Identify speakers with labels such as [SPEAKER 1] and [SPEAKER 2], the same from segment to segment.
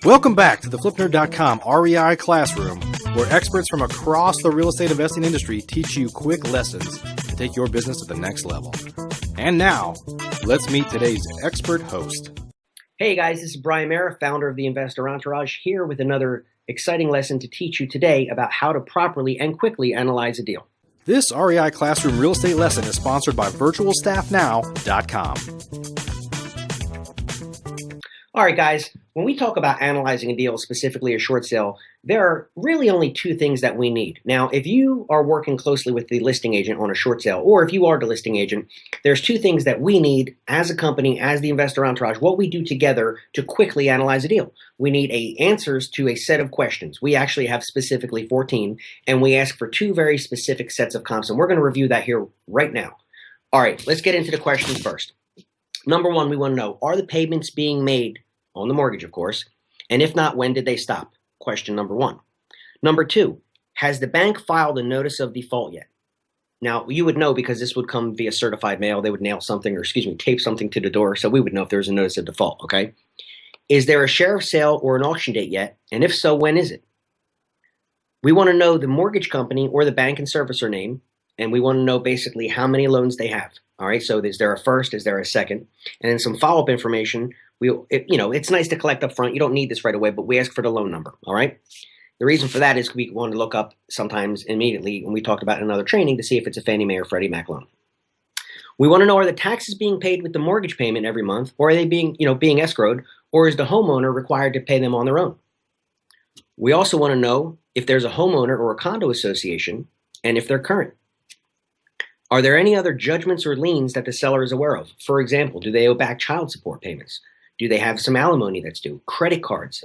[SPEAKER 1] Welcome back to the FlipNerd.com REI Classroom, where experts from across the real estate investing industry teach you quick lessons to take your business to the next level. And now, let's meet today's expert host.
[SPEAKER 2] Hey guys, this is Brian Mara, founder of the Investor Entourage, here with another exciting lesson to teach you today about how to properly and quickly analyze a deal.
[SPEAKER 1] This REI Classroom real estate lesson is sponsored by VirtualStaffNow.com.
[SPEAKER 2] All right, guys, when we talk about analyzing a deal, specifically a short sale, there are really only two things that we need. Now, if you are working closely with the listing agent on a short sale, or if you are the listing agent, there's two things that we need as a company, as the Investor Entourage, what we do together to quickly analyze a deal. We need answers to a set of questions. We actually have specifically 14, and we ask for two very specific sets of comps, and we're going to review that here right now. All right, let's get into the questions first. Number one, we want to know, are the payments being made on the mortgage, of course, and if not, when did they stop? Question number one. Number two, has the bank filed a notice of default yet? Now, you would know because this would come via certified mail. They would nail something or, tape something to the door, so we would know if there was a notice of default, okay? Is there a sheriff sale or an auction date yet? And if so, when is it? We want to know the mortgage company or the bank and servicer name, and we want to know basically how many loans they have. All right, so is there a first, is there a second? And then some follow-up information. It's nice to collect up front. You don't need this right away, but we ask for the loan number, all right? The reason for that is we want to look up sometimes immediately, when we talked about in another training, to see if it's a Fannie Mae or Freddie Mac loan. We want to know, are the taxes being paid with the mortgage payment every month, or are they being escrowed, or is the homeowner required to pay them on their own? We also want to know if there's a homeowner or a condo association, and if they're current. Are there any other judgments or liens that the seller is aware of? For example, do they owe back child support payments? Do they have some alimony that's due? Credit cards,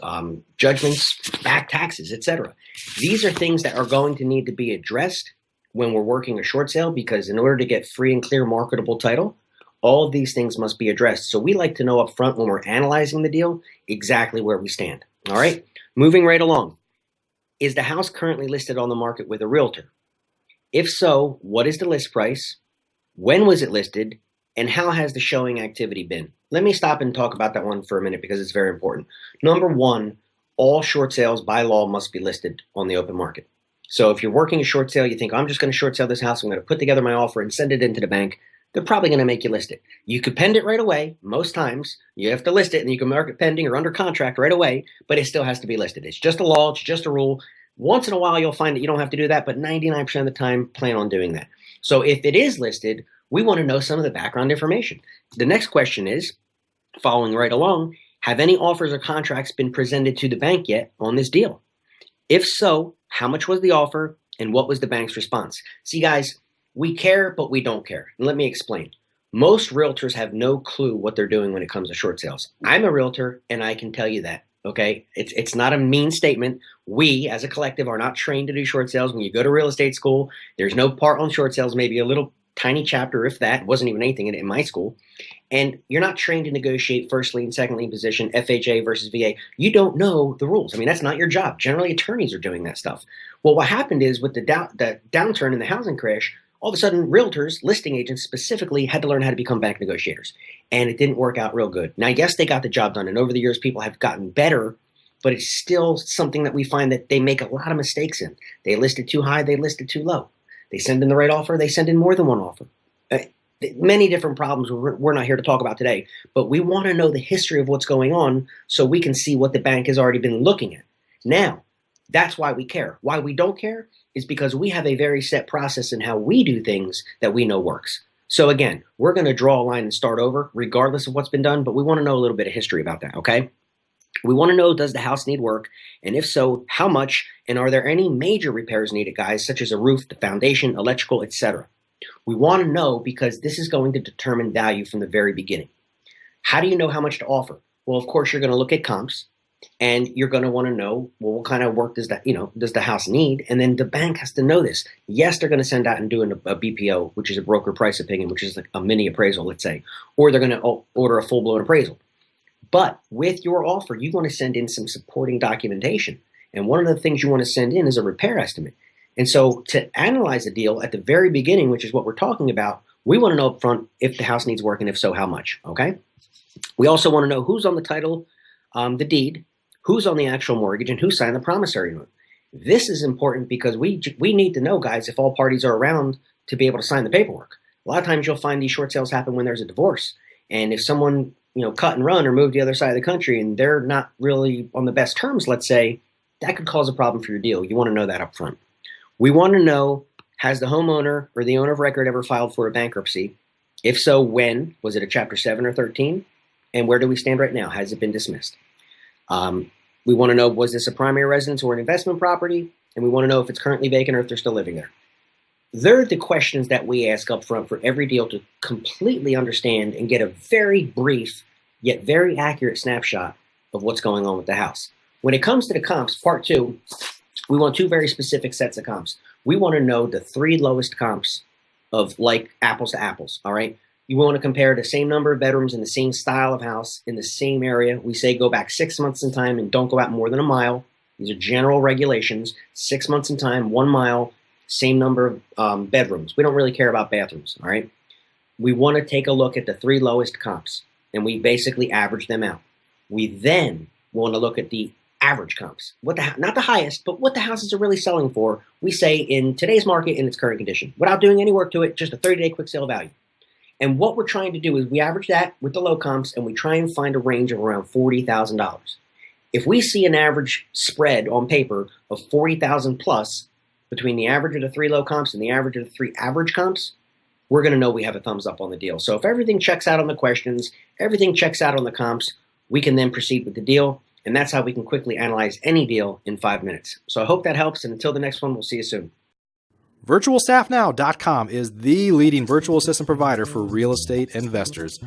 [SPEAKER 2] judgments, back taxes, etc. These are things that are going to need to be addressed when we're working a short sale, because in order to get free and clear marketable title, all of these things must be addressed. So we like to know up front when we're analyzing the deal exactly where we stand. All right, moving right along. Is the house currently listed on the market with a realtor? If so, what is the list price? When was it listed? And how has the showing activity been? Let me stop and talk about that one for a minute because it's very important. Number one, all short sales by law must be listed on the open market. So if you're working a short sale, you think, I'm just going to short sell this house, I'm going to put together my offer and send it into the bank, they're probably going to make you list it. You could pend it right away. Most times you have to list it and you can mark it pending or under contract right away, but it still has to be listed. It's just a law. It's just a rule. Once in a while, you'll find that you don't have to do that, but 99% of the time, plan on doing that. So if it is listed, we want to know some of the background information. The next question is, following right along, have any offers or contracts been presented to the bank yet on this deal? If so, how much was the offer and what was the bank's response? See, guys, we care, but we don't care. And let me explain. Most realtors have no clue what they're doing when it comes to short sales. I'm a realtor, and I can tell you that. Okay, it's not a mean statement. We, as a collective, are not trained to do short sales. When you go to real estate school, there's no part on short sales, maybe a little tiny chapter, if that. Wasn't even anything in my school. And you're not trained to negotiate first lien, second lien position, FHA versus VA. You don't know the rules. I mean, that's not your job. Generally, attorneys are doing that stuff. Well, what happened is with the downturn in the housing crash, all of a sudden, realtors, listing agents specifically, had to learn how to become bank negotiators. And it didn't work out real good. Now, yes, they got the job done. And over the years, people have gotten better. But it's still something that we find that they make a lot of mistakes in. They listed too high. They listed too low. They send in the right offer. They send in more than one offer. Many different problems we're not here to talk about today. But we want to know the history of what's going on so we can see what the bank has already been looking at. Now, that's why we care. Why we don't care is because we have a very set process in how we do things that we know works. So again, we're going to draw a line and start over regardless of what's been done, but we want to know a little bit of history about that, okay? We want to know, does the house need work? And if so, how much? And are there any major repairs needed, guys, such as a roof, the foundation, electrical, etc.? We want to know because this is going to determine value from the very beginning. How do you know how much to offer? Well, of course, you're going to look at comps. And you're going to want to know, well, what kind of work does the house need? And then the bank has to know this. Yes, they're going to send out and do a BPO, which is a broker price opinion, which is like a mini appraisal, let's say, or they're going to order a full-blown appraisal. But with your offer, you want to send in some supporting documentation. And one of the things you want to send in is a repair estimate. And so to analyze a deal at the very beginning, which is what we're talking about, we want to know up front if the house needs work and if so, how much, okay? We also want to know who's on the title, the deed, who's on the actual mortgage, and who signed the promissory note. This is important because we need to know, guys, if all parties are around to be able to sign the paperwork. A lot of times you'll find these short sales happen when there's a divorce. And if someone, cut and run or moved to the other side of the country and they're not really on the best terms, let's say, that could cause a problem for your deal. You want to know that up front. We want to know, has the homeowner or the owner of record ever filed for a bankruptcy? If so, when? Was it a Chapter 7 or 13? And where do we stand right now? Has it been dismissed? We want to know, was this a primary residence or an investment property? And we want to know if it's currently vacant or if they're still living there. They're the questions that we ask up front for every deal to completely understand and get a very brief yet very accurate snapshot of what's going on with the house. When it comes to the comps, part 2, we want 2 very specific sets of comps. We want to know the 3 lowest comps of like apples to apples, all right? You want to compare the same number of bedrooms in the same style of house in the same area. We say go back 6 months in time and don't go out more than a mile. These are general regulations. 6 months in time, 1 mile, same number of bedrooms. We don't really care about bathrooms, all right? We want to take a look at the 3 lowest comps, and we basically average them out. We then want to look at the average comps, not the highest, but what the houses are really selling for, we say in today's market in its current condition, without doing any work to it, just a 30-day quick sale value. And what we're trying to do is we average that with the low comps, and we try and find a range of around $40,000. If we see an average spread on paper of $40,000 plus between the average of the 3 low comps and the average of the 3 average comps, we're going to know we have a thumbs up on the deal. So if everything checks out on the questions, everything checks out on the comps, we can then proceed with the deal. And that's how we can quickly analyze any deal in 5 minutes. So I hope that helps. And until the next one, we'll see you soon.
[SPEAKER 1] VirtualStaffNow.com is the leading virtual assistant provider for real estate investors.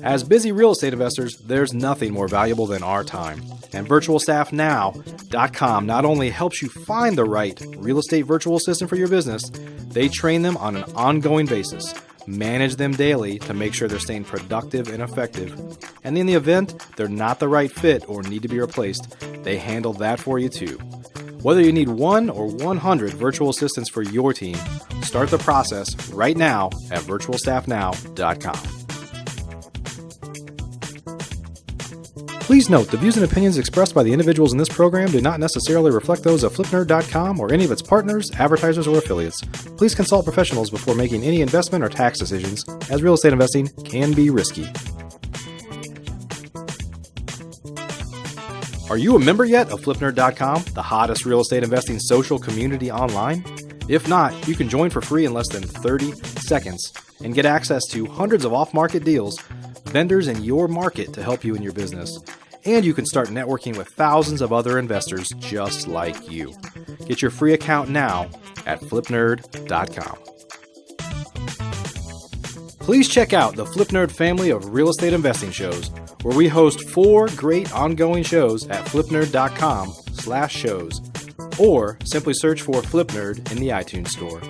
[SPEAKER 1] As busy real estate investors, there's nothing more valuable than our time. And VirtualStaffNow.com not only helps you find the right real estate virtual assistant for your business, they train them on an ongoing basis, manage them daily to make sure they're staying productive and effective. And in the event they're not the right fit or need to be replaced, they handle that for you too. Whether you need 1 or 100 virtual assistants for your team, start the process right now at VirtualStaffNow.com. Please note, the views and opinions expressed by the individuals in this program do not necessarily reflect those of FlipNerd.com or any of its partners, advertisers, or affiliates. Please consult professionals before making any investment or tax decisions, as real estate investing can be risky. Are you a member yet of FlipNerd.com, the hottest real estate investing social community online? If not, you can join for free in less than 30 seconds and get access to hundreds of off-market deals, vendors in your market to help you in your business. And you can start networking with thousands of other investors just like you. Get your free account now at FlipNerd.com. Please check out the FlipNerd family of real estate investing shows, where we host 4 great ongoing shows at FlipNerd.com/shows, or simply search for FlipNerd in the iTunes Store.